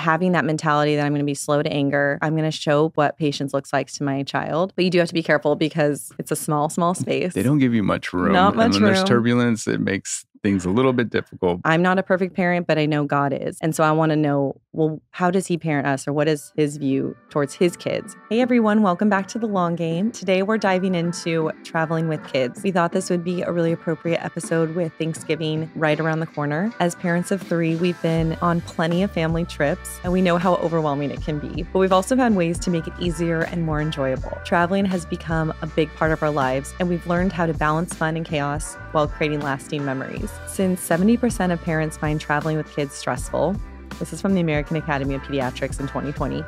having that mentality that I'm going to be slow to anger. I'm going to show what patience looks like to my child. But you do have to be careful because it's a small space. They don't give you much room. Not much and when room. There's turbulence, it makes things a little bit difficult. I'm not a perfect parent, but I know God is. And so I want to know, well, how does he parent us, or what is his view towards his kids? Hey, everyone. Welcome back to The Long Game. Today, we're diving into traveling with kids. We thought this would be a really appropriate episode with Thanksgiving right around the corner. As parents of 3, we've been on plenty of family trips, and we know how overwhelming it can be. But we've also found ways to make it easier and more enjoyable. Traveling has become a big part of our lives, and we've learned how to balance fun and chaos while creating lasting memories. Since 70% of parents find traveling with kids stressful, this is from the American Academy of Pediatrics in 2020,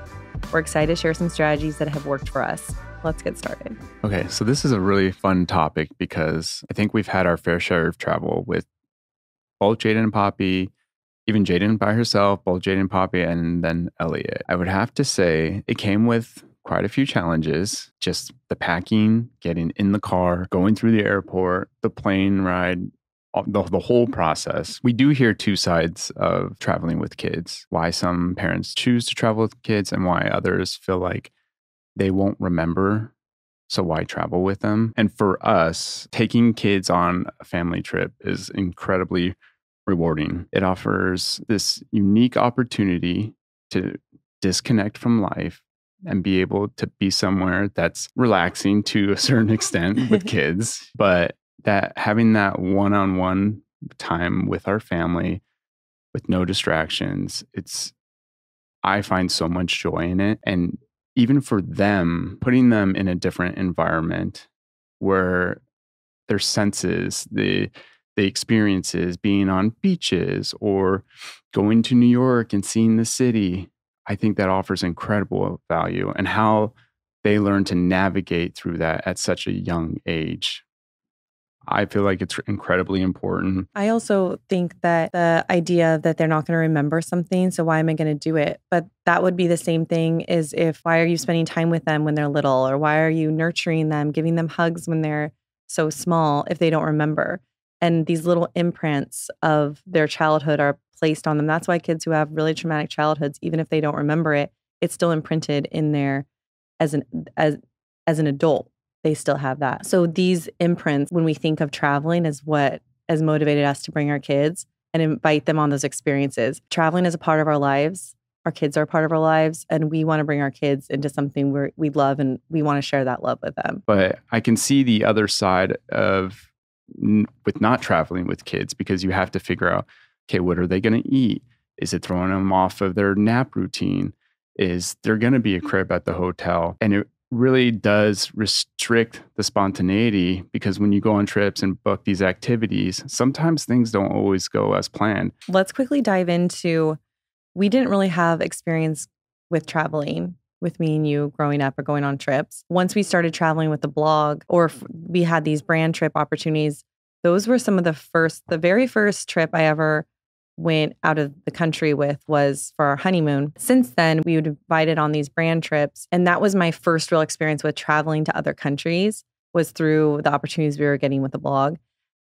we're excited to share some strategies that have worked for us. Let's get started. Okay, so this is a really fun topic because I think we've had our fair share of travel with both Jaden and Poppy, even Jaden by herself, both Jaden and Poppy, and then Elliot. I would have to say it came with quite a few challenges. Just the packing, getting in the car, going through the airport, the plane ride, the whole process. We do hear two sides of traveling with kids, why some parents choose to travel with kids and why others feel like they won't remember. So why travel with them? And for us, taking kids on a family trip is incredibly rewarding. It offers this unique opportunity to disconnect from life and be able to be somewhere that's relaxing to a certain extent with kids, but that having that one-on-one time with our family with no distractions, I find so much joy in it. And even for them, putting them in a different environment where their senses, the experiences, being on beaches or going to New York and seeing the city, I think that offers incredible value, and how they learn to navigate through that at such a young age. I feel like it's incredibly important. I also think that the idea that they're not going to remember something, so why am I going to do it? But that would be the same thing as why are you spending time with them when they're little? Or why are you nurturing them, giving them hugs when they're so small if they don't remember? And these little imprints of their childhood are placed on them. That's why kids who have really traumatic childhoods, even if they don't remember it, it's still imprinted in there as an adult. They still have that. So these imprints, when we think of traveling, is what has motivated us to bring our kids and invite them on those experiences. Traveling is a part of our lives. Our kids are a part of our lives, and we want to bring our kids into something we love, and we want to share that love with them. But I can see the other side of with not traveling with kids, because you have to figure out, okay, what are they going to eat? Is it throwing them off of their nap routine? Is there going to be a crib at the hotel? And it really does restrict the spontaneity, because when you go on trips and book these activities, sometimes things don't always go as planned. Let's quickly dive into, we didn't really have experience with traveling with me and you growing up or going on trips. Once we started traveling with the blog, or we had these brand trip opportunities, those were some of the very first trip I ever went out of the country with was for our honeymoon. Since then, we would invited on these brand trips. And that was my first real experience with traveling to other countries, was through the opportunities we were getting with the blog.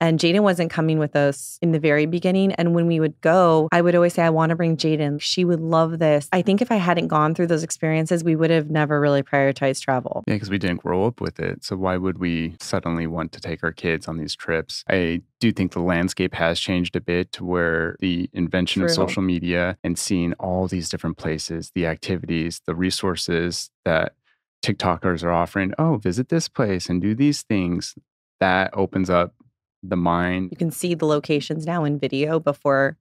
And Jaden wasn't coming with us in the very beginning. And when we would go, I would always say, I want to bring Jaden. She would love this. I think if I hadn't gone through those experiences, we would have never really prioritized travel. Yeah, because we didn't grow up with it. So why would we suddenly want to take our kids on these trips? I do think the landscape has changed a bit, to where the invention of social media and seeing all these different places, the activities, the resources that TikTokers are offering, visit this place and do these things, that opens up the mind. You can see the locations now in video, before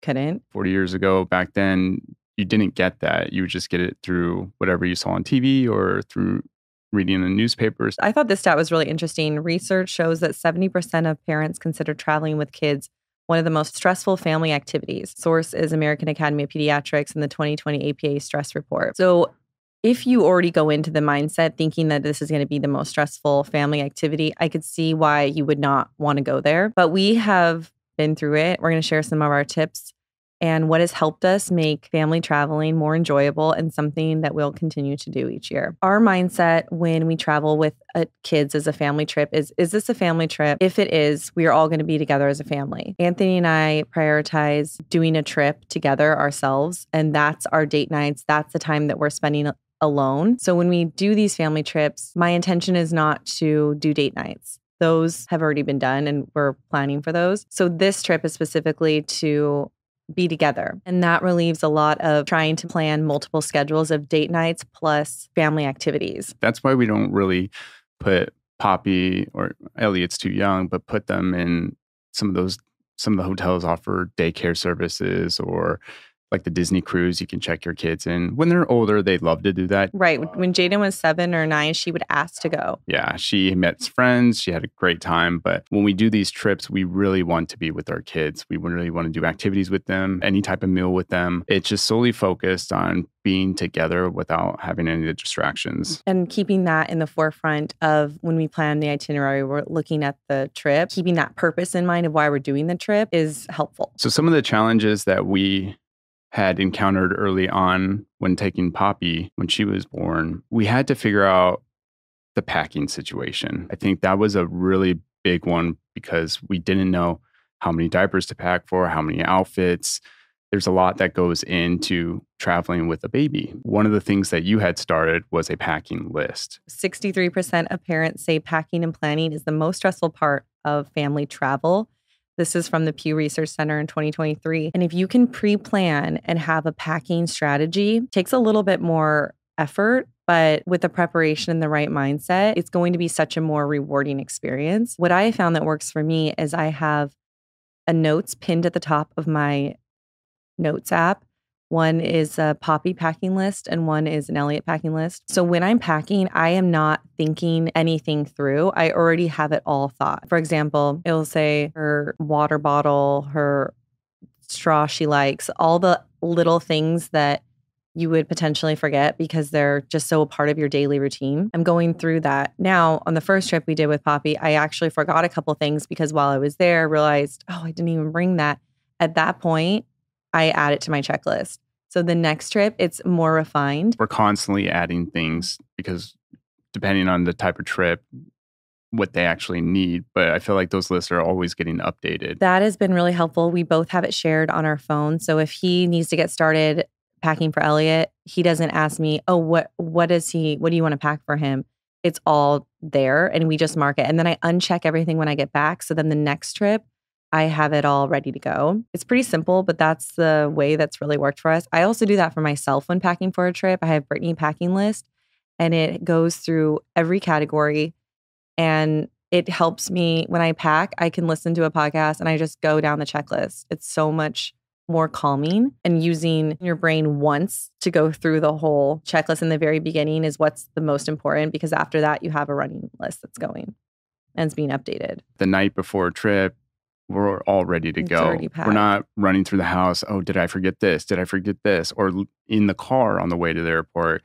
couldn't. 40 years ago, back then, you didn't get that. You would just get it through whatever you saw on TV or through reading the newspapers. I thought this stat was really interesting. Research shows that 70% of parents consider traveling with kids one of the most stressful family activities. Source is American Academy of Pediatrics and the 2020 APA stress report. So if you already go into the mindset thinking that this is going to be the most stressful family activity, I could see why you would not want to go there. But we have been through it. We're going to share some of our tips and what has helped us make family traveling more enjoyable and something that we'll continue to do each year. Our mindset when we travel with kids as a family trip is this a family trip? If it is, we are all going to be together as a family. Anthony and I prioritize doing a trip together ourselves, and that's our date nights. That's the time that we're spending alone. So when we do these family trips, my intention is not to do date nights. Those have already been done and we're planning for those. So this trip is specifically to be together. And that relieves a lot of trying to plan multiple schedules of date nights plus family activities. That's why we don't really put Poppy, or Elliot's too young, but put them in some of the hotels offer daycare services, or like the Disney cruise, you can check your kids in. When they're older, they love to do that. Right. When Jaden was 7 or 9, she would ask to go. Yeah, she met friends. She had a great time. But when we do these trips, we really want to be with our kids. We really want to do activities with them, any type of meal with them. It's just solely focused on being together without having any of the distractions. And keeping that in the forefront of when we plan the itinerary, we're looking at the trip, keeping that purpose in mind of why we're doing the trip is helpful. So some of the challenges that we had encountered early on when taking Poppy, when she was born, we had to figure out the packing situation. I think that was a really big one because we didn't know how many diapers to pack for, how many outfits. There's a lot that goes into traveling with a baby. One of the things that you had started was a packing list. 63% of parents say packing and planning is the most stressful part of family travel. This is from the Pew Research Center in 2023. And if you can pre-plan and have a packing strategy, it takes a little bit more effort, but with the preparation and the right mindset, it's going to be such a more rewarding experience. What I found that works for me is I have a notes pinned at the top of my notes app. One is a Poppy packing list and one is an Elliot packing list. So when I'm packing, I am not thinking anything through. I already have it all thought. For example, it'll say her water bottle, her straw she likes, all the little things that you would potentially forget because they're just so a part of your daily routine. I'm going through that. Now, on the first trip we did with Poppy, I actually forgot a couple things because while I was there, I realized, oh, I didn't even bring that. At that point, I add it to my checklist. So the next trip, it's more refined. We're constantly adding things because depending on the type of trip, what they actually need. But I feel like those lists are always getting updated. That has been really helpful. We both have it shared on our phone. So if he needs to get started packing for Elliot, he doesn't ask me, oh, what do you want to pack for him? It's all there and we just mark it. And then I uncheck everything when I get back. So then the next trip, I have it all ready to go. It's pretty simple, but that's the way that's really worked for us. I also do that for myself when packing for a trip. I have Brittany packing list and it goes through every category and it helps me when I pack. I can listen to a podcast and I just go down the checklist. It's so much more calming, and using your brain once to go through the whole checklist in the very beginning is what's the most important because after that you have a running list that's going and it's being updated. The night before a trip, we're all ready to go. We're not running through the house. Oh, did I forget this? Did I forget this? Or in the car on the way to the airport.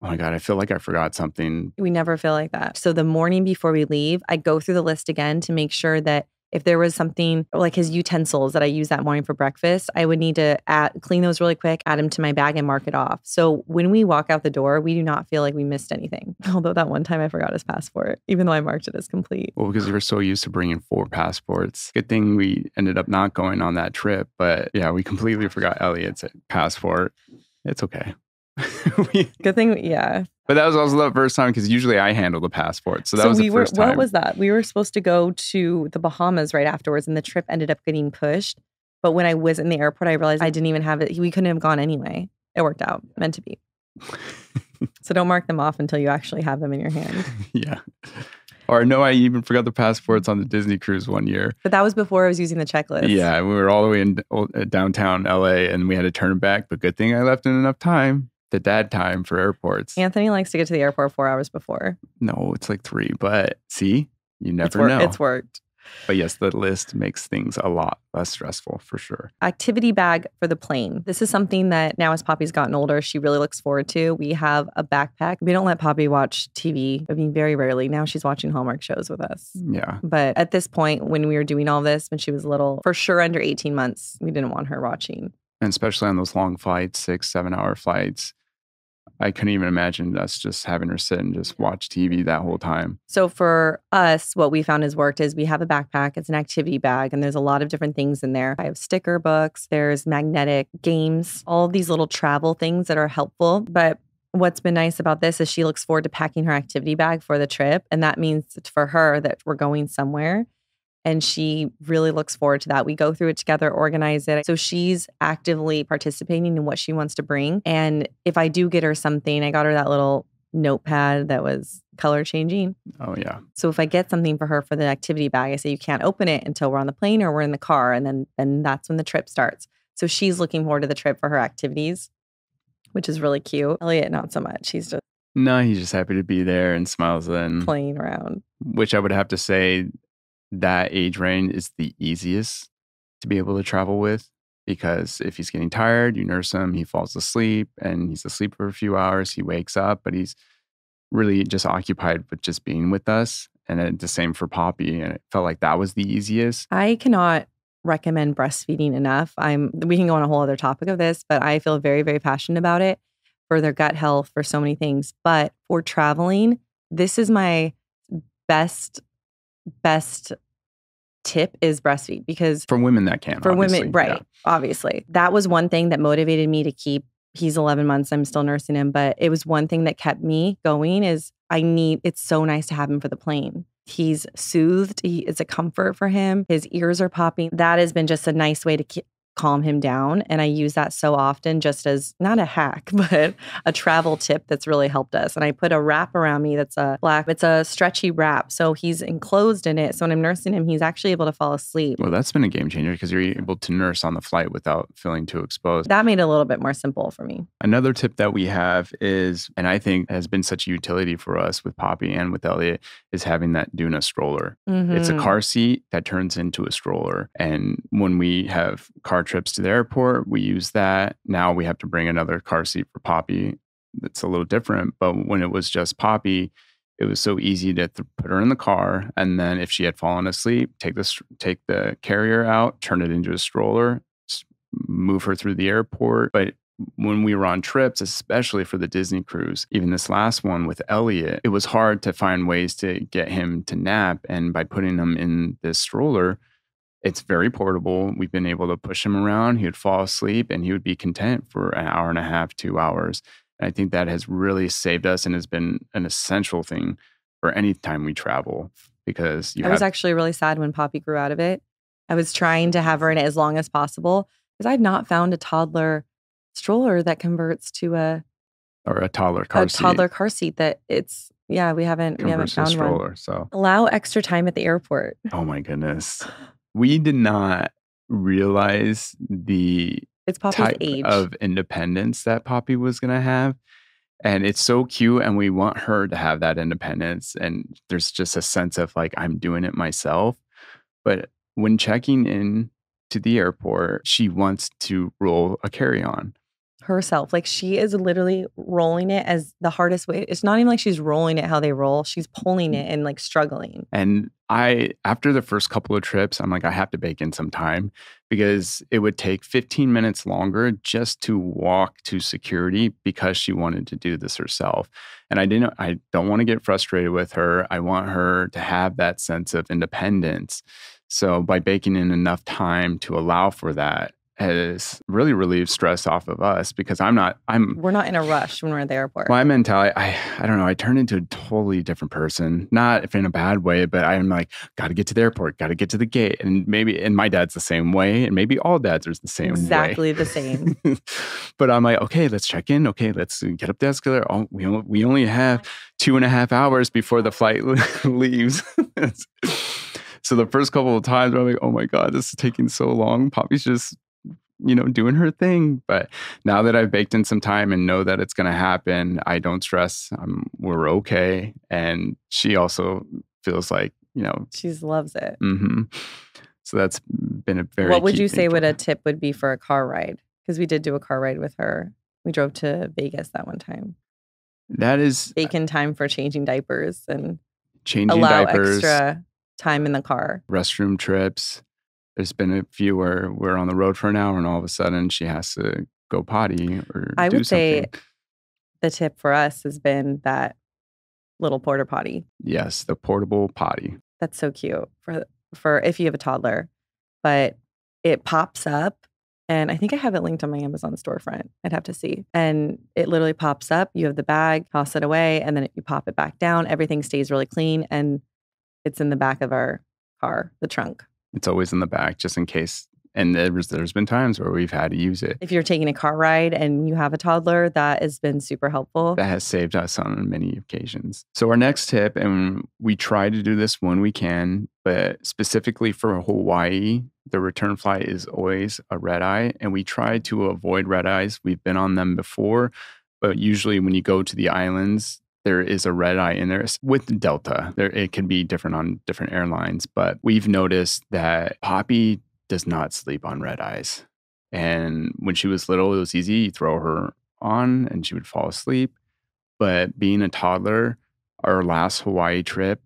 Oh my God, I feel like I forgot something. We never feel like that. So the morning before we leave, I go through the list again to make sure that if there was something like his utensils that I used that morning for breakfast, I would need to clean those really quick, add them to my bag and mark it off. So when we walk out the door, we do not feel like we missed anything. Although that one time I forgot his passport, even though I marked it as complete. Well, because we were so used to bringing 4 passports. Good thing we ended up not going on that trip. But yeah, we completely forgot Elliot's passport. It's okay. Good thing, yeah. But that was also the first time because usually I handle the passport. So that was the first time. What was that? We were supposed to go to the Bahamas right afterwards and the trip ended up getting pushed. But when I was in the airport, I realized I didn't even have it. We couldn't have gone anyway. It worked out. Meant to be. So don't mark them off until you actually have them in your hand. Yeah. Or no, I even forgot the passports on the Disney cruise one year. But that was before I was using the checklist. Yeah, we were all the way in downtown LA and we had to turn it back. But good thing I left in enough time. The dad time for airports. Anthony likes to get to the airport 4 hours before. No, it's like 3. But see, you never know. It's worked. But yes, the list makes things a lot less stressful for sure. Activity bag for the plane. This is something that now as Poppy's gotten older, she really looks forward to. We have a backpack. We don't let Poppy watch TV. I mean, very rarely. Now she's watching Hallmark shows with us. Yeah. But at this point, when we were doing all this, when she was little, for sure under 18 months, we didn't want her watching. And especially on those long flights, 6, 7 hour flights. I couldn't even imagine us just having her sit and just watch TV that whole time. So for us, what we found has worked is we have a backpack. It's an activity bag, and there's a lot of different things in there. I have sticker books, there's magnetic games, all of these little travel things that are helpful. But what's been nice about this is she looks forward to packing her activity bag for the trip. And that means for her that we're going somewhere. And she really looks forward to that. We go through it together, organize it. So she's actively participating in what she wants to bring. And if I do get her something, I got her that little notepad that was color changing. Oh, yeah. So if I get something for her for the activity bag, I say, you can't open it until we're on the plane or we're in the car. And then that's when the trip starts. So she's looking forward to the trip for her activities, which is really cute. Elliot, not so much. He's just No, he's just happy to be there and smiles then. playing around. Which I would have to say that age range is the easiest to be able to travel with, because if he's getting tired, you nurse him, he falls asleep, and he's asleep for a few hours. He wakes up, but he's really just occupied with just being with us. And then the same for Poppy. And it felt like that was the easiest. I cannot recommend breastfeeding enough. We can go on a whole other topic of this, but I feel very, very passionate about it for their gut health, for so many things. But for traveling, this is my best tip is breastfeed, because For women that can. for obviously. women, right? Yeah. Obviously, that was one thing that motivated me to keep. He's 11 months. I'm still nursing him, but it was one thing that kept me going. It's so nice to have him for the plane. He's soothed. It's a comfort for him. His ears are popping. That has been just a nice way to calm him down. And I use that so often, just as not a hack, but a travel tip that's really helped us. And I put a wrap around me that's it's a stretchy wrap. So he's enclosed in it. So when I'm nursing him, he's actually able to fall asleep. Well, that's been a game changer, because you're able to nurse on the flight without feeling too exposed. That made it a little bit more simple for me. Another tip that we have is, and I think has been such a utility for us with Poppy and with Elliot, is having that Duna stroller. It's a car seat that turns into a stroller. And when we have car trips to the airport, we use that. Now we have to bring another car seat for Poppy. That's a little different. But when it was just Poppy, it was so easy to put her in the car. And then if she had fallen asleep, take the carrier out, turn it into a stroller, move her through the airport. But when we were on trips, especially for the Disney cruise, even this last one with Elliot, it was hard to find ways to get him to nap. And by putting him in this stroller, it's very portable. We've been able to push him around. He would fall asleep and he would be content for an hour and a half, 2 hours. And I think that has really saved us and has been an essential thing for any time we travel, because I was actually really sad when Poppy grew out of it. I was trying to have her in it as long as possible, because I've not found a toddler stroller that converts to a toddler car seat. Toddler car seat that we haven't found stroller, one. So allow extra time at the airport. Oh my goodness. We did not realize it's Poppy's type age of independence that Poppy was going to have. And it's so cute. And we want her to have that independence. And there's just a sense of like, I'm doing it myself. But when checking in to the airport, she wants to roll a carry-on herself. Like, she is literally rolling it as the hardest way. It's not even like she's rolling it how they roll. She's pulling it and like struggling. And after the first couple of trips, I'm like, I have to bake in some time, because it would take 15 minutes longer just to walk to security, because she wanted to do this herself. And I don't want to get frustrated with her. I want her to have that sense of independence. So by baking in enough time to allow for that has really relieved stress off of us, because we're not in a rush when we're at the airport. My mentality, I don't know, I turned into a totally different person, not if in a bad way, but I'm like, got to get to the airport, got to get to the gate. And my dad's the same way. And maybe all dads are the same exactly way. The same. But I'm like, okay, let's check in. Okay, let's get up the escalator. Oh, we only have 2.5 hours before the flight leaves. So the first couple of times I'm like, oh my God, this is taking so long. Poppy's just doing her thing. But now that I've baked in some time and know that it's going to happen, I don't stress. We're okay. And she also feels like, she loves it. Mm-hmm. So that's been a very What would you say a tip would be for a car ride? Because we did do a car ride with her. We drove to Vegas that one time. That is bacon time for changing diapers and allow extra time in the car. Restroom trips. There's been a few where we're on the road for an hour and all of a sudden she has to go potty or I do would say something. the tip for us has been that little porta potty. Yes, the portable potty. That's so cute for if you have a toddler. But it pops up, and I think I have it linked on my Amazon storefront. I'd have to see. And it literally pops up. You have the bag, toss it away, and then you pop it back down. Everything stays really clean, and it's in the back of our car, the trunk. It's always in the back just in case. And there's been times where we've had to use it. If you're taking a car ride and you have a toddler, that has been super helpful. That has saved us on many occasions. So our next tip, and we try to do this when we can, but specifically for Hawaii, the return flight is always a red eye, and we try to avoid red eyes. We've been on them before, but usually when you go to the islands, there is a red eye in there. With Delta, it can be different on different airlines, but we've noticed that Poppy does not sleep on red eyes. And when she was little, it was easy. You throw her on and she would fall asleep. But being a toddler, our last Hawaii trip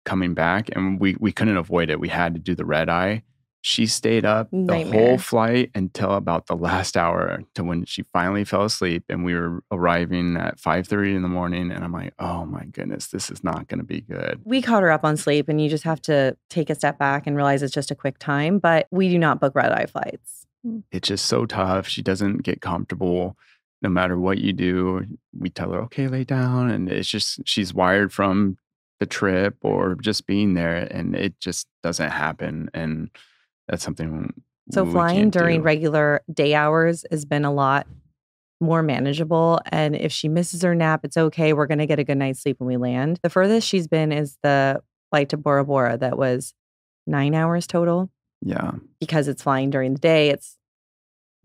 coming back, and we couldn't avoid it. We had to do the red eye. She stayed up the whole flight until about the last hour to when she finally fell asleep. And we were arriving at 5:30 in the morning. And I'm like, oh my goodness, this is not going to be good. We caught her up on sleep, and you just have to take a step back and realize it's just a quick time. But we do not book red eye flights. It's just so tough. She doesn't get comfortable no matter what you do. We tell her, okay, lay down. And it's just, she's wired from the trip or just being there, and it just doesn't happen. And that's something. So flying during regular day hours has been a lot more manageable. And if she misses her nap, it's okay. We're going to get a good night's sleep when we land. The furthest she's been is the flight to Bora Bora. That was 9 hours total. Yeah. Because it's flying during the day, it's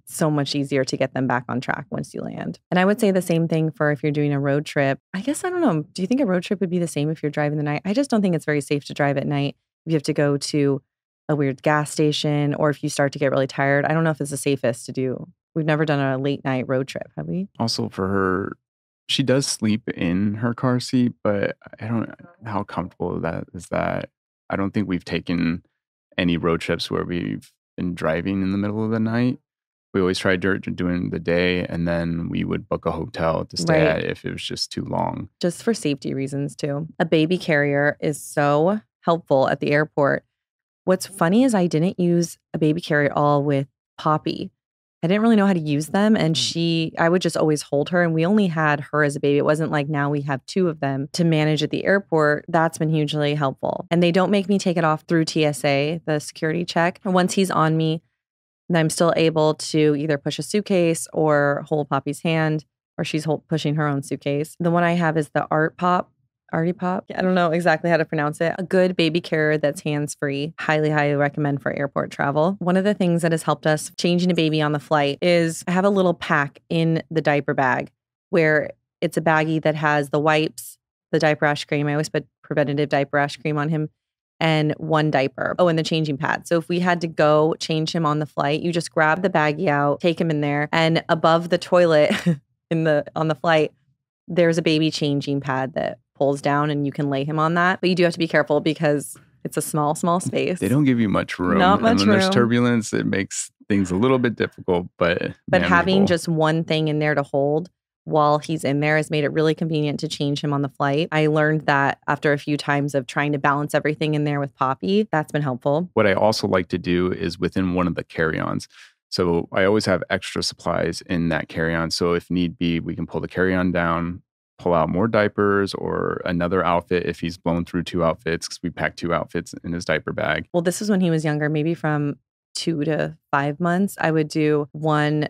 so much easier to get them back on track once you land. And I would say the same thing for if you're doing a road trip. I guess, I don't know. Do you think a road trip would be the same if you're driving the night? I just don't think it's very safe to drive at night. If you have to go to a weird gas station, or if you start to get really tired, I don't know if it's the safest to do. We've never done a late night road trip, have we? Also for her, she does sleep in her car seat, but I don't know how comfortable that is. That I don't think we've taken any road trips where we've been driving in the middle of the night. We always tried doing the day, and then we would book a hotel to stay at if it was just too long. Just for safety reasons too. A baby carrier is so helpful at the airport. What's funny is I didn't use a baby carrier at all with Poppy. I didn't really know how to use them. And I would just always hold her. And we only had her as a baby. It wasn't like now we have 2 of them to manage at the airport. That's been hugely helpful. And they don't make me take it off through TSA, the security check. And once he's on me, then I'm still able to either push a suitcase or hold Poppy's hand, or she's pushing her own suitcase. The one I have is the Artie Pop. I don't know exactly how to pronounce it. A good baby carrier that's hands-free. Highly, highly recommend for airport travel. One of the things that has helped us changing a baby on the flight is I have a little pack in the diaper bag where it's a baggie that has the wipes, the diaper rash cream. I always put preventative diaper rash cream on him, and 1 diaper. Oh, and the changing pad. So if we had to go change him on the flight, you just grab the baggie out, take him in there, and above the toilet on the flight, there's a baby changing pad that pulls down and you can lay him on that. But you do have to be careful because it's a small space. They don't give you much room. Not much and when room. There's turbulence, it makes things a little bit difficult, but having just one thing in there to hold while he's in there has made it really convenient to change him on the flight. I learned that after a few times of trying to balance everything in there with Poppy. That's been helpful. What I also like to do is within one of the carry-ons. So I always have extra supplies in that carry-on. So if need be, we can pull the carry-on down, pull out more diapers or another outfit if he's blown through 2 outfits, because we pack 2 outfits in his diaper bag. Well, this is when he was younger, maybe from 2 to 5 months. I would do 1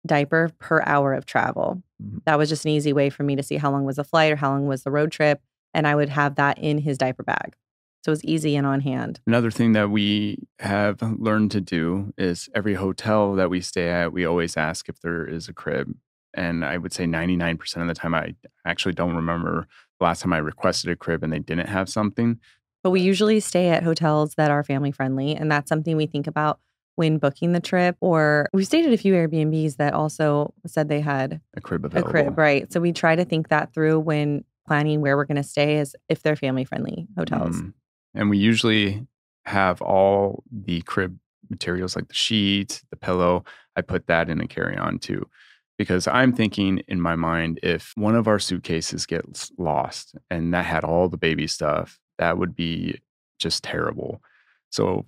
diaper per hour of travel. Mm-hmm. That was just an easy way for me to see how long was the flight or how long was the road trip. And I would have that in his diaper bag. So it was easy and on hand. Another thing that we have learned to do is every hotel that we stay at, we always ask if there is a crib. And I would say 99% of the time, I actually don't remember the last time I requested a crib and they didn't have something. But we usually stay at hotels that are family friendly. And that's something we think about when booking the trip. Or we stayed at a few Airbnbs that also said they had a crib available. A crib, right. So we try to think that through when planning where we're going to stay, as if they're family friendly hotels. And we usually have all the crib materials like the sheet, the pillow, I put that in a carry-on too. Because I'm thinking in my mind, if one of our suitcases gets lost and that had all the baby stuff, that would be just terrible. So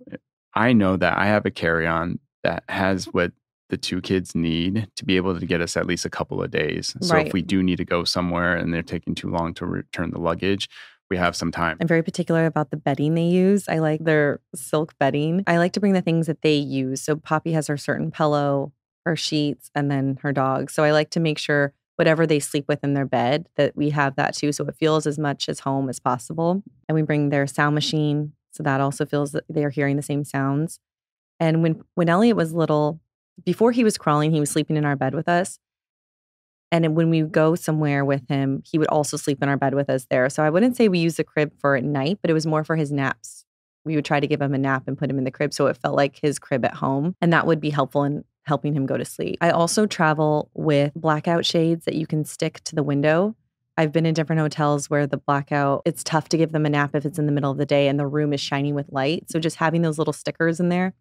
I know that I have a carry-on that has what the two kids need to be able to get us at least a couple of days. So if Right. we do need to go somewhere and they're taking too long to return the luggage, we have some time. I'm very particular about the bedding they use. I like their silk bedding. I like to bring the things that they use. So Poppy has her certain pillow, her sheets, and then her dog. So I like to make sure whatever they sleep with in their bed, that we have that too. So it feels as much as home as possible. And we bring their sound machine. So that also feels that they're hearing the same sounds. And when Elliot was little, before he was crawling, he was sleeping in our bed with us. And when we go somewhere with him, he would also sleep in our bed with us there. So I wouldn't say we use the crib for at night, but it was more for his naps. We would try to give him a nap and put him in the crib so it felt like his crib at home. And that would be helpful in helping him go to sleep. I also travel with blackout shades that you can stick to the window. I've been in different hotels where the blackout, it's tough to give them a nap if it's in the middle of the day and the room is shining with light. So just having those little stickers in there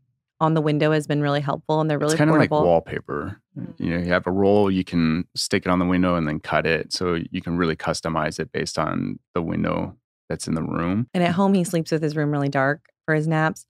on the window has been really helpful, and they're really It's kind of like portable. wallpaper. You know, you have a roll, you can stick it on the window and then cut it. So you can really customize it based on the window that's in the room. And at home, he sleeps with his room really dark for his naps.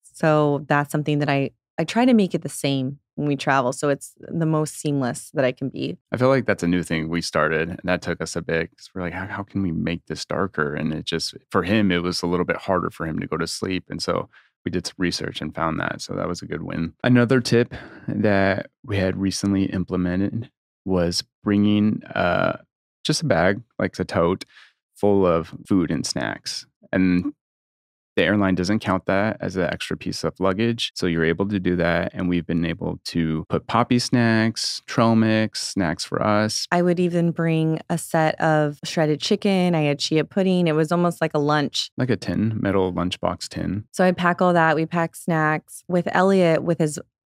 So that's something that I try to make it the same when we travel. So it's the most seamless that I can be. I feel like that's a new thing we started, and that took us a bit because we're like, how can we make this darker? And it just, for him, it was a little bit harder for him to go to sleep. And so we did some research and found that. So that was a good win. Another tip that we had recently implemented was bringing just a bag, like a tote, full of food and snacks. And the airline doesn't count that as an extra piece of luggage. So you're able to do that. And we've been able to put Poppy snacks, trail mix, snacks for us. I would even bring a set of shredded chicken. I had chia pudding. It was almost like a lunch. Like a tin, metal lunchbox tin. So I'd pack all that. We pack snacks. With Elliot,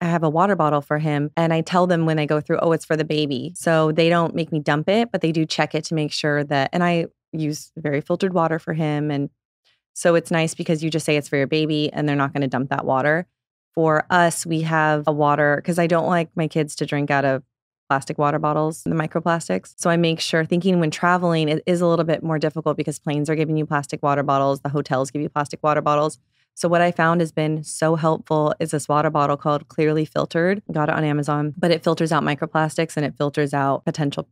I have a water bottle for him. And I tell them when I go through, oh, it's for the baby. So they don't make me dump it, but they do check it to make sure that, and I use very filtered water for him. And so it's nice because you just say it's for your baby and they're not going to dump that water. For us, we have a water, because I don't like my kids to drink out of plastic water bottles, the microplastics. So I make sure, thinking when traveling, it is a little bit more difficult because planes are giving you plastic water bottles, the hotels give you plastic water bottles. So what I found has been so helpful is this water bottle called Clearly Filtered. Got it on Amazon, but it filters out microplastics and it filters out potential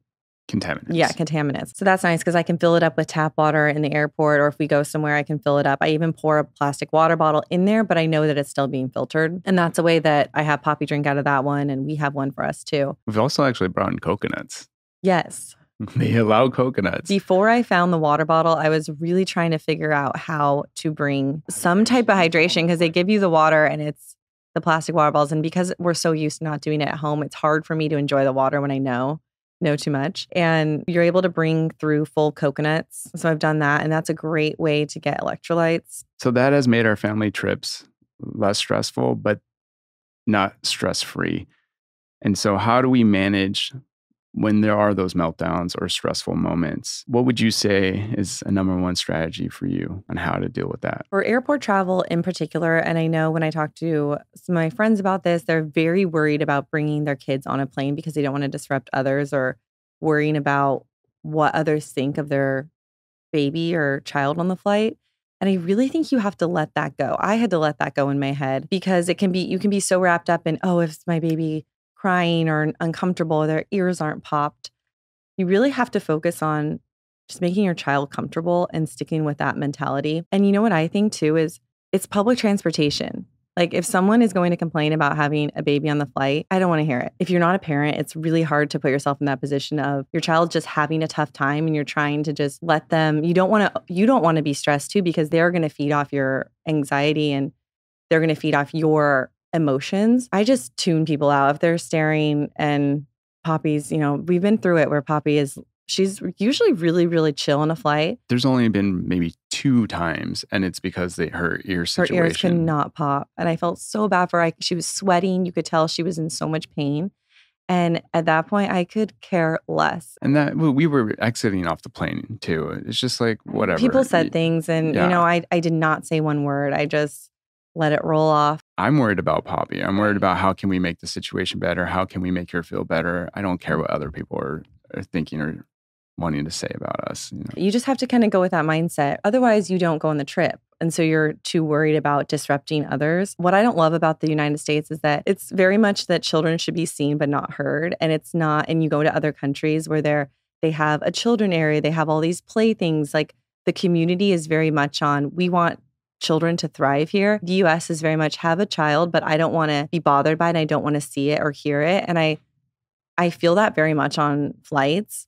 contaminants. Yeah, contaminants. So that's nice because I can fill it up with tap water in the airport, or if we go somewhere, I can fill it up. I even pour a plastic water bottle in there, but I know that it's still being filtered. And that's a way that I have Poppy drink out of that one, and we have one for us too. We've also actually brought in coconuts. Yes. They allow coconuts. Before I found the water bottle, I was really trying to figure out how to bring some type of hydration because they give you the water and it's the plastic water bottles. And because we're so used to not doing it at home, it's hard for me to enjoy the water when I know too much. And you're able to bring through full coconuts. So I've done that. And that's a great way to get electrolytes. So that has made our family trips less stressful, but not stress-free. And so how do we manage when there are those meltdowns or stressful moments? What would you say is a number one strategy for you on how to deal with that? For airport travel in particular, and I know when I talk to some of my friends about this, they're very worried about bringing their kids on a plane because they don't want to disrupt others or worrying about what others think of their baby or child on the flight. And I really think you have to let that go. I had to let that go in my head because you can be so wrapped up in, oh, if my baby crying or uncomfortable, their ears aren't popped. You really have to focus on just making your child comfortable and sticking with that mentality. And you know what I think too is it's public transportation. Like if someone is going to complain about having a baby on the flight, I don't want to hear it. If you're not a parent, it's really hard to put yourself in that position of your child just having a tough time and you're trying to just let them, you don't want to be stressed too because they're going to feed off your anxiety and they're going to feed off your emotions. I just tune people out if they're staring. And Poppy's, we've been through it where she's usually really, really chill on a flight. There's only been maybe 2 times, and it's because her ear situation. Her ears could not pop. And I felt so bad for her. She was sweating. You could tell she was in so much pain. And at that point, I could care less. And that we were exiting off the plane too. It's just like, whatever. People said things and, I did not say one word. I just let it roll off. I'm worried about Poppy. I'm worried about how can we make the situation better? How can we make her feel better? I don't care what other people are thinking or wanting to say about us. You just have to kind of go with that mindset. Otherwise, you don't go on the trip. And so you're too worried about disrupting others. What I don't love about the United States is that it's very much that children should be seen but not heard. And it's not, and you go to other countries where they have a children area, they have all these playthings. Like the community is very much on, we want children to thrive here. The US is very much have a child, but I don't want to be bothered by it. And I don't want to see it or hear it. And I feel that very much on flights.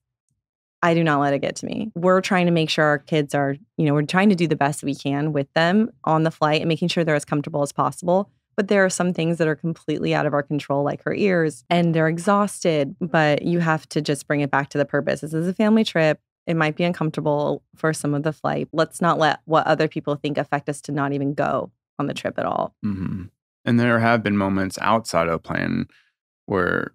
I do not let it get to me. We're trying to make sure our kids are, we're trying to do the best we can with them on the flight and making sure they're as comfortable as possible. But there are some things that are completely out of our control, like her ears, and they're exhausted. But you have to just bring it back to the purpose. This is a family trip. It might be uncomfortable for some of the flight. Let's not let what other people think affect us to not even go on the trip at all. Mm-hmm. And there have been moments outside of the plan where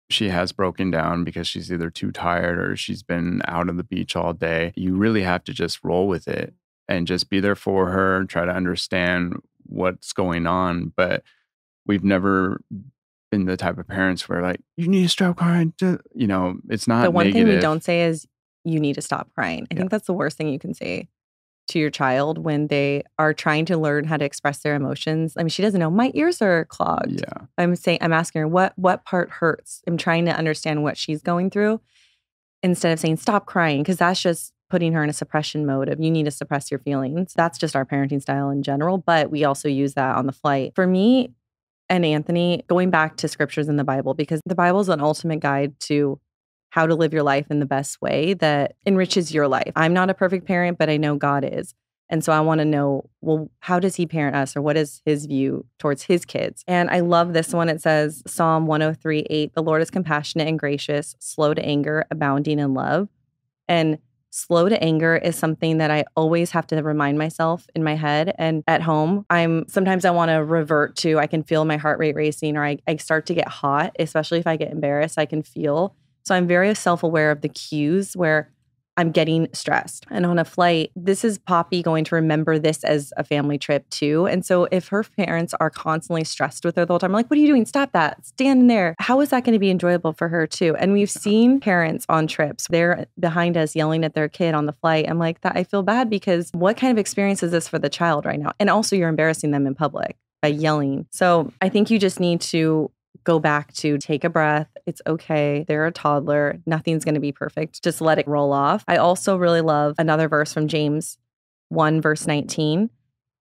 she has broken down because she's either too tired or she's been out on the beach all day. You really have to just roll with it and just be there for her, try to understand what's going on. But we've never been the type of parents where like, you need to stop crying. It's not The one negative. thing we don't say is you need to stop crying. I think that's the worst thing you can say to your child when they are trying to learn how to express their emotions. I mean, she doesn't know. My ears are clogged. Yeah. I'm asking her what part hurts. I'm trying to understand what she's going through instead of saying stop crying, because that's just putting her in a suppression mode of you need to suppress your feelings. That's just our parenting style in general, but we also use that on the flight. For me and Anthony, going back to scriptures in the Bible, because the Bible is an ultimate guide to how to live your life in the best way that enriches your life. I'm not a perfect parent, but I know God is. And so I want to know, well, how does he parent us, or what is his view towards his kids? And I love this one. It says, Psalm 103:8, the Lord is compassionate and gracious, slow to anger, abounding in love. And slow to anger is something that I always have to remind myself in my head and at home. Sometimes I want to revert to, I can feel my heart rate racing, or I start to get hot, especially if I get embarrassed, I can feel. So I'm very self-aware of the cues where I'm getting stressed. And on a flight, this is Poppy going to remember this as a family trip too. And so if her parents are constantly stressed with her the whole time, I'm like, what are you doing? Stop that. Stand there. How is that going to be enjoyable for her too? And we've seen parents on trips, they're behind us yelling at their kid on the flight. I'm like, I feel bad because what kind of experience is this for the child right now? And also you're embarrassing them in public by yelling. So I think you just need to go back to take a breath. It's okay. They're a toddler. Nothing's going to be perfect. Just let it roll off. I also really love another verse from James 1, verse 19.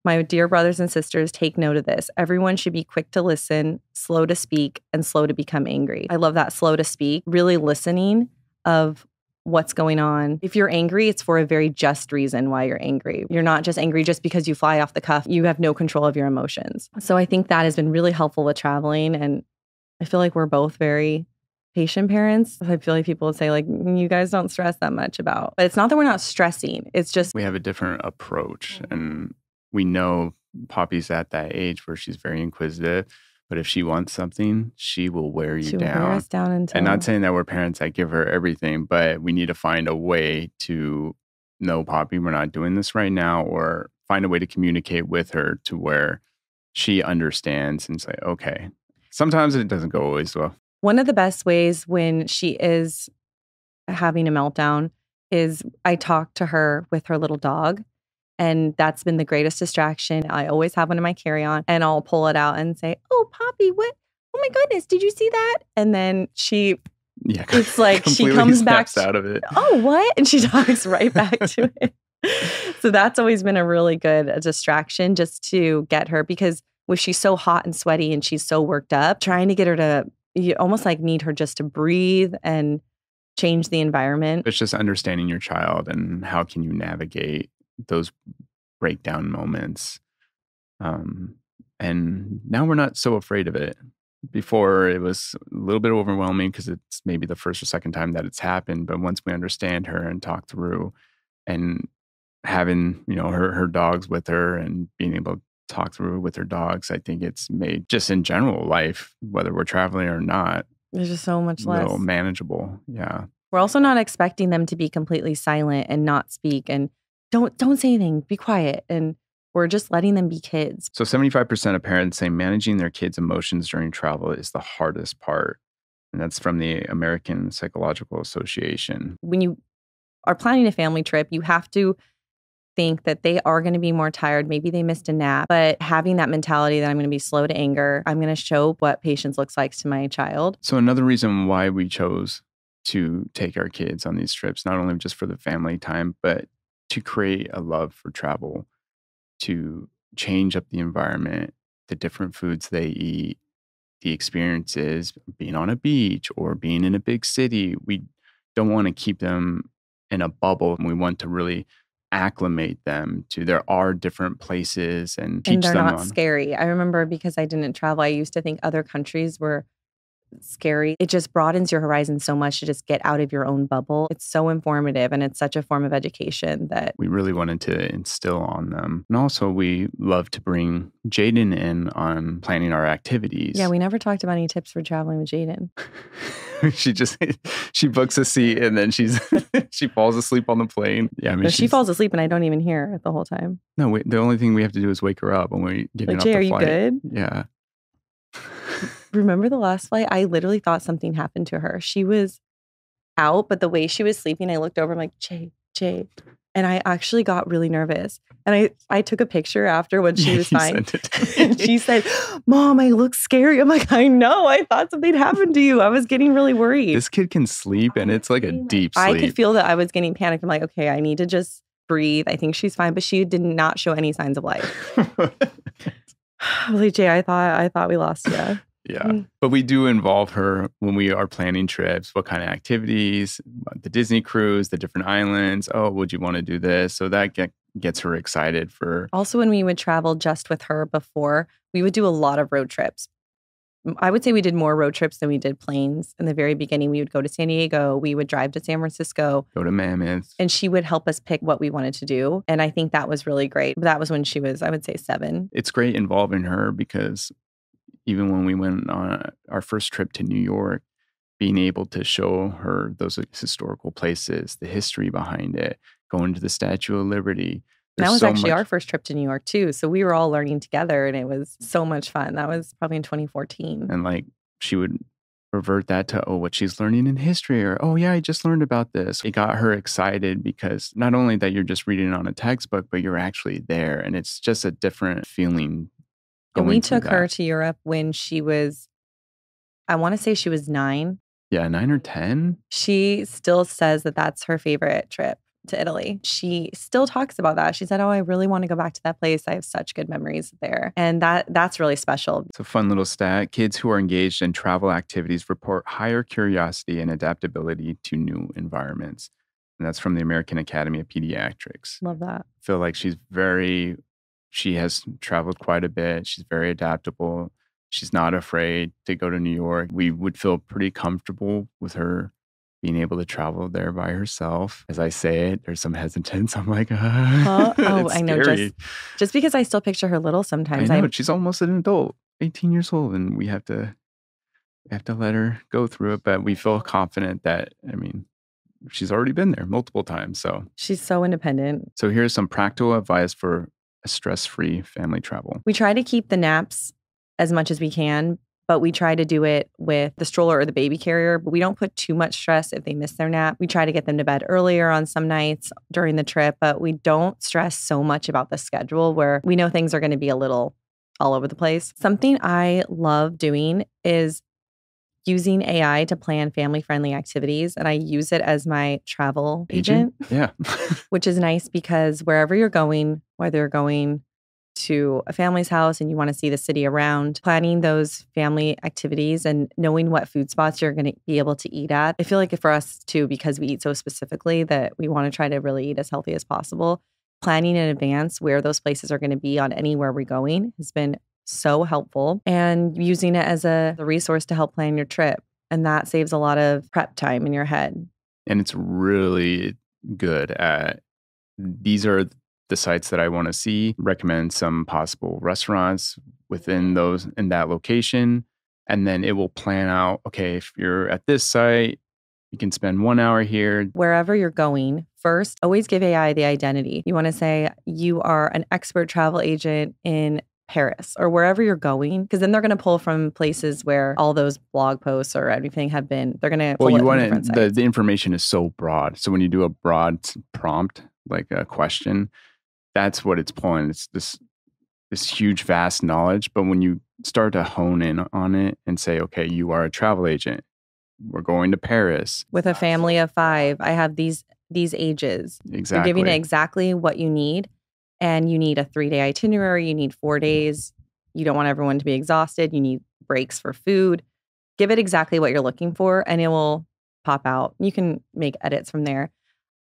My dear brothers and sisters, take note of this. Everyone should be quick to listen, slow to speak, and slow to become angry. I love that slow to speak, really listening of what's going on. If you're angry, it's for a very just reason why you're angry. You're not just angry just because you fly off the cuff. You have no control of your emotions. So I think that has been really helpful with traveling. And I feel like we're both very patient parents. I feel like people would say like, you guys don't stress that much about, but it's not that we're not stressing. It's just we have a different approach, and we know Poppy's at that age where she's very inquisitive, but if she wants something, she will wear you down. Wear us down until... And not saying that we're parents that give her everything, but we need to find a way to know, Poppy, we're not doing this right now, or find a way to communicate with her to where she understands and say, okay. Sometimes it doesn't go always well. One of the best ways when she is having a meltdown is I talk to her with her little dog. And that's been the greatest distraction. I always have one in my carry-on, and I'll pull it out and say, oh, Poppy, what? Oh my goodness, did you see that? And then it's like she comes back out of it. Oh, what? And she talks right back to it. So that's always been a really good distraction just to get her, because when she's so hot and sweaty and she's so worked up, trying to get her to, you almost like need her just to breathe and change the environment. It's just understanding your child and how can you navigate those breakdown moments. And now we're not so afraid of it. Before it was a little bit overwhelming because it's maybe the first or second time that it's happened. But once we understand her and talk through and having, her dogs with her and being able to talk through with her dogs, I think it's made just in general life, whether we're traveling or not, there's just so much less manageable. Yeah. We're also not expecting them to be completely silent and not speak and don't say anything, be quiet. And We're just letting them be kids. So 75% of parents say managing their kids' emotions during travel is the hardest part. And that's from the American Psychological Association. When you are planning a family trip, you have to think that they are going to be more tired. Maybe they missed a nap, but having that mentality that I'm going to be slow to anger, I'm going to show what patience looks like to my child. So another reason why we chose to take our kids on these trips, not only just for the family time, but to create a love for travel, to change up the environment, the different foods they eat, the experiences, being on a beach or being in a big city. We don't want to keep them in a bubble. We want to really acclimate them to there are different places and teach And they're them not on. scary. I remember because I didn't travel, I used to think other countries were scary. It just broadens your horizon so much to just get out of your own bubble. It's so informative and it's such a form of education that We really wanted to instill on them. And also, we love to bring Jaden in on planning our activities. yeah, we never talked about any tips for traveling with Jaden. she books a seat and then she falls asleep on the plane. Yeah, I mean, No, she falls asleep and I don't even hear her the whole time. No, the only thing we have to do is wake her up when we get Like, off Jay, the are you flight. good? Yeah. Remember the last flight? I literally thought something happened to her. She was out, but the way she was sleeping, I looked over, I'm like, Jay. And I actually got really nervous. And I took a picture after when she was fine. Sent it to me. And she said, Mom, I look scary. I'm like, I know. I thought something happened to you. I was getting really worried. This kid can sleep and it's like a deep sleep. I could feel that I was getting panicked. I'm like, okay, I need to just breathe. I think she's fine. But she did not show any signs of life. I was like, Jay, I thought we lost you. Yeah. But we do involve her when we are planning trips, what kind of activities, the Disney cruise, the different islands. Oh, would you want to do this? So that gets her excited for. Also, when we would travel just with her before, we would do a lot of road trips. I would say we did more road trips than we did planes. In the very beginning, we would go to San Diego. We would drive to San Francisco. Go to Mammoth. And she would help us pick what we wanted to do. And I think that was really great. That was when she was, I would say, 7. It's great involving her because even when we went on our first trip to New York, being able to show her those historical places, the history behind it, going to the Statue of Liberty. That was actually our first trip to New York too. So we were all learning together and it was so much fun. That was probably in 2014. And like she would revert that to, oh, what she's learning in history, or, oh yeah, I just learned about this. It got her excited because not only that you're just reading on a textbook, but you're actually there. And it's just a different feeling. And we took her to Europe when she was, I want to say she was 9. Yeah, 9 or 10. She still says that that's her favorite trip to Italy. She still talks about that. She said, oh, I really want to go back to that place. I have such good memories there. And that's really special. It's a fun little stat. Kids who are engaged in travel activities report higher curiosity and adaptability to new environments. And that's from the American Academy of Pediatrics. Love that. I feel like she has traveled quite a bit. She's very adaptable. She's not afraid to go to New York. We would feel pretty comfortable with her being able to travel there by herself. As I say it, there's some hesitance. I'm like, oh, I know. Just because I still picture her little sometimes. I know. She's almost an adult, 18 years old, and we have to let her go through it. But we feel confident that, I mean, she's already been there multiple times. So she's so independent. So here's some practical advice for a stress-free family travel. We try to keep the naps as much as we can, but we try to do it with the stroller or the baby carrier. But we don't put too much stress if they miss their nap. We try to get them to bed earlier on some nights during the trip, but we don't stress so much about the schedule where we know things are going to be a little all over the place. Something I love doing is using AI to plan family-friendly activities, and I use it as my travel agent. Yeah. Which is nice because wherever you're going, whether you're going to a family's house and you want to see the city around, planning those family activities and knowing what food spots you're going to be able to eat at. I feel like for us too, because we eat so specifically that we want to try to really eat as healthy as possible, planning in advance where those places are going to be on anywhere we're going has been so helpful, and using it as a resource to help plan your trip. And that saves a lot of prep time in your head. And it's really good at, these are the sites that I want to see, recommend some possible restaurants within in that location. And then it will plan out, okay, if you're at this site, you can spend 1 hour here. Wherever you're going, First, always give AI the identity. You want to say you are an expert travel agent in Paris or wherever you're going, because then they're going to pull from places where all those blog posts or anything have been. They're going to Well, pull you it from want different it, sites. the information is so broad. So when you do a broad prompt, like a question, that's what it's pulling. It's this huge, vast knowledge. But when you start to hone in on it and say, okay, you are a travel agent, we're going to Paris. With a family of 5, I have these ages. You're giving it Exactly. exactly what you need. And you need a 3-day itinerary. You need 4 days. You don't want everyone to be exhausted. You need breaks for food. Give it exactly what you're looking for and it will pop out. You can make edits from there.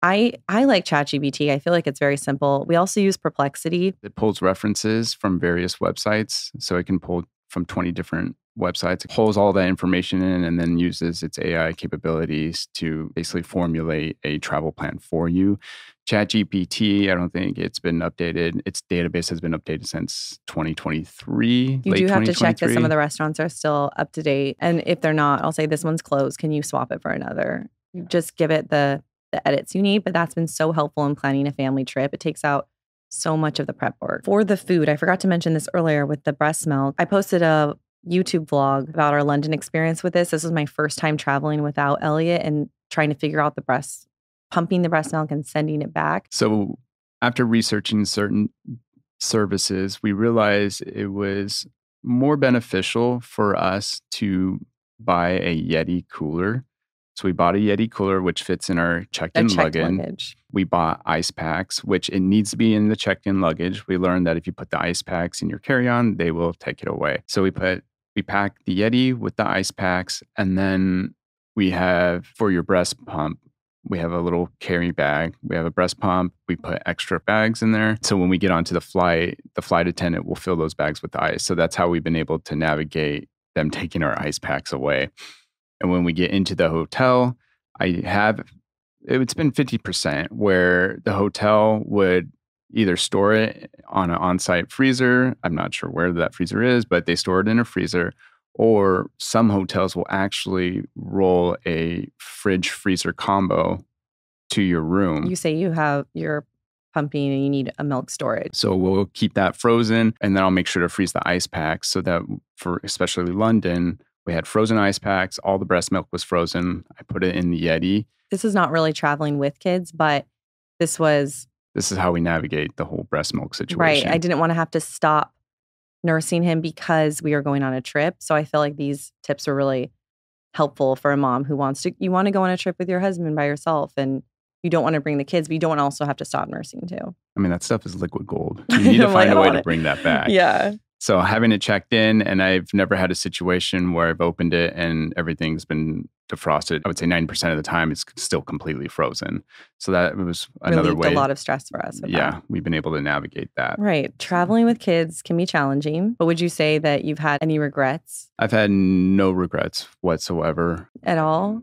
I like ChatGPT. I feel like it's very simple. We also use Perplexity. It pulls references from various websites. So it can pull from 20 different websites. It pulls all that information in and then uses its AI capabilities to basically formulate a travel plan for you. ChatGPT, I don't think it's been updated. Its database has been updated since 2023, You late do have to check that some of 2023. the restaurants are still up to date. And if they're not, I'll say this one's closed. Can you swap it for another? Just give it the edits you need. But that's been so helpful in planning a family trip. It takes out so much of the prep work. For the food, I forgot to mention this earlier with the breast milk. I posted a YouTube vlog about our London experience with this. This was my first time traveling without Elliot and trying to figure out pumping the breast milk and sending it back. So after researching certain services, we realized it was more beneficial for us to buy a Yeti cooler. So we bought a Yeti cooler, which fits in our A checked-in checked luggage. luggage. We bought ice packs, which it needs to be in the checked-in luggage. We learned that if you put the ice packs in your carry-on, they will take it away. So we pack the Yeti with the ice packs, and then we have for your breast pump, we have a little carry bag. We have a breast pump. We put extra bags in there. So when we get onto the flight attendant will fill those bags with ice. So that's how we've been able to navigate them taking our ice packs away. And when we get into the hotel, it's been 50% where the hotel would either store it on an on-site freezer. I'm not sure where that freezer is, but they store it in a freezer. Or some hotels will actually roll a fridge freezer combo to your room. You say you're pumping and you need a milk storage. So we'll keep that frozen and then I'll make sure to freeze the ice packs so that for especially London, we had frozen ice packs. All the breast milk was frozen. I put it in the Yeti. This is not really traveling with kids, but this is how we navigate the whole breast milk situation. Right. I didn't want to have to stop nursing him because we are going on a trip. So I feel like these tips are really helpful for a mom who you want to go on a trip with your husband by yourself and you don't want to bring the kids, but you don't want to also have to stop nursing too. I mean, that stuff is liquid gold. You need to find a way to bring that back. Yeah. So having it checked in, and I've never had a situation where I've opened it and everything's been defrosted. I would say 90% of the time it's still completely frozen. So that was another way. A lot of stress for us. Yeah, we've been able to navigate that. Right. Traveling with kids can be challenging, but would you say that you've had any regrets? I've had no regrets whatsoever. At all?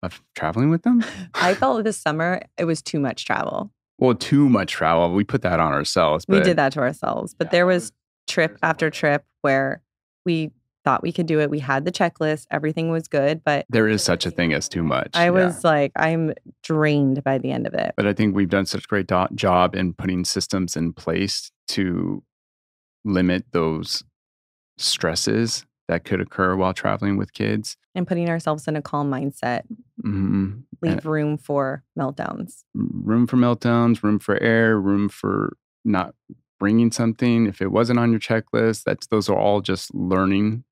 Of traveling with them? I felt this summer it was too much travel. Well, too much travel. We put that on ourselves. We did that to ourselves. But there was trip after trip where we thought we could do it. We had the checklist. Everything was good. But there is such a thing as too much. I was like, I'm drained by the end of it. But I think we've done such a great job in putting systems in place to limit those stresses that could occur while traveling with kids. And putting ourselves in a calm mindset. Mm-hmm. Leave room for meltdowns. Room for meltdowns, room for air, room for not bringing something. If it wasn't on your checklist, those are all just learning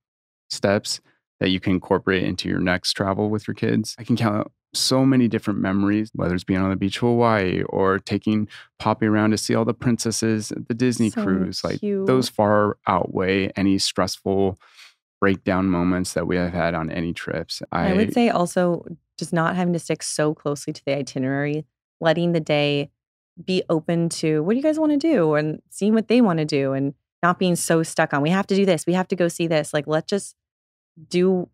steps that you can incorporate into your next travel with your kids. I can count out so many different memories, whether it's being on the beach of Hawaii or taking Poppy around to see all the princesses at the Disney cruise. Like those far outweigh any stressful breakdown moments that we have had on any trips. I would say also just not having to stick so closely to the itinerary, letting the day be open to what do you guys want to do and seeing what they want to do and not being so stuck on we have to do this, we have to go see this. Like, let's just do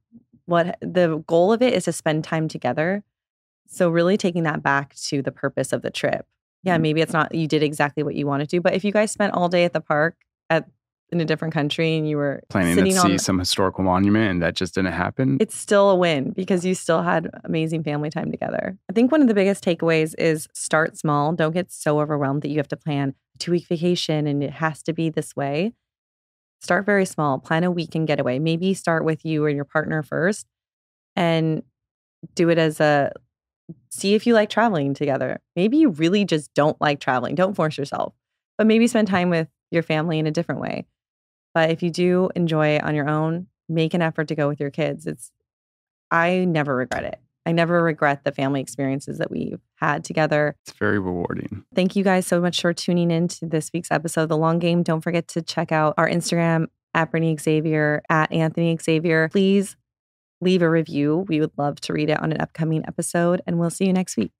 what the goal of it is to spend time together. So really taking that back to the purpose of the trip. Yeah, maybe it's not you did exactly what you want to do, but if you guys spent all day at the park at in a different country and you were Planning to sitting see on, some historical monument and that just didn't happen. it's still a win because you still had amazing family time together. I think one of the biggest takeaways is start small. Don't get so overwhelmed that you have to plan a 2-week vacation and it has to be this way. Start very small. Plan a weekend getaway. Maybe start with you or your partner first and do it as a see if you like traveling together. Maybe you really just don't like traveling. Don't force yourself, but maybe spend time with your family in a different way. But if you do enjoy it on your own, make an effort to go with your kids. I never regret it. I never regret the family experiences that we've had together. It's very rewarding. Thank you guys so much for tuning in to this week's episode of The Long Game. Don't forget to check out our Instagram at Brittany Xavier, at Anthony Xavier. Please leave a review. We would love to read it on an upcoming episode, and we'll see you next week.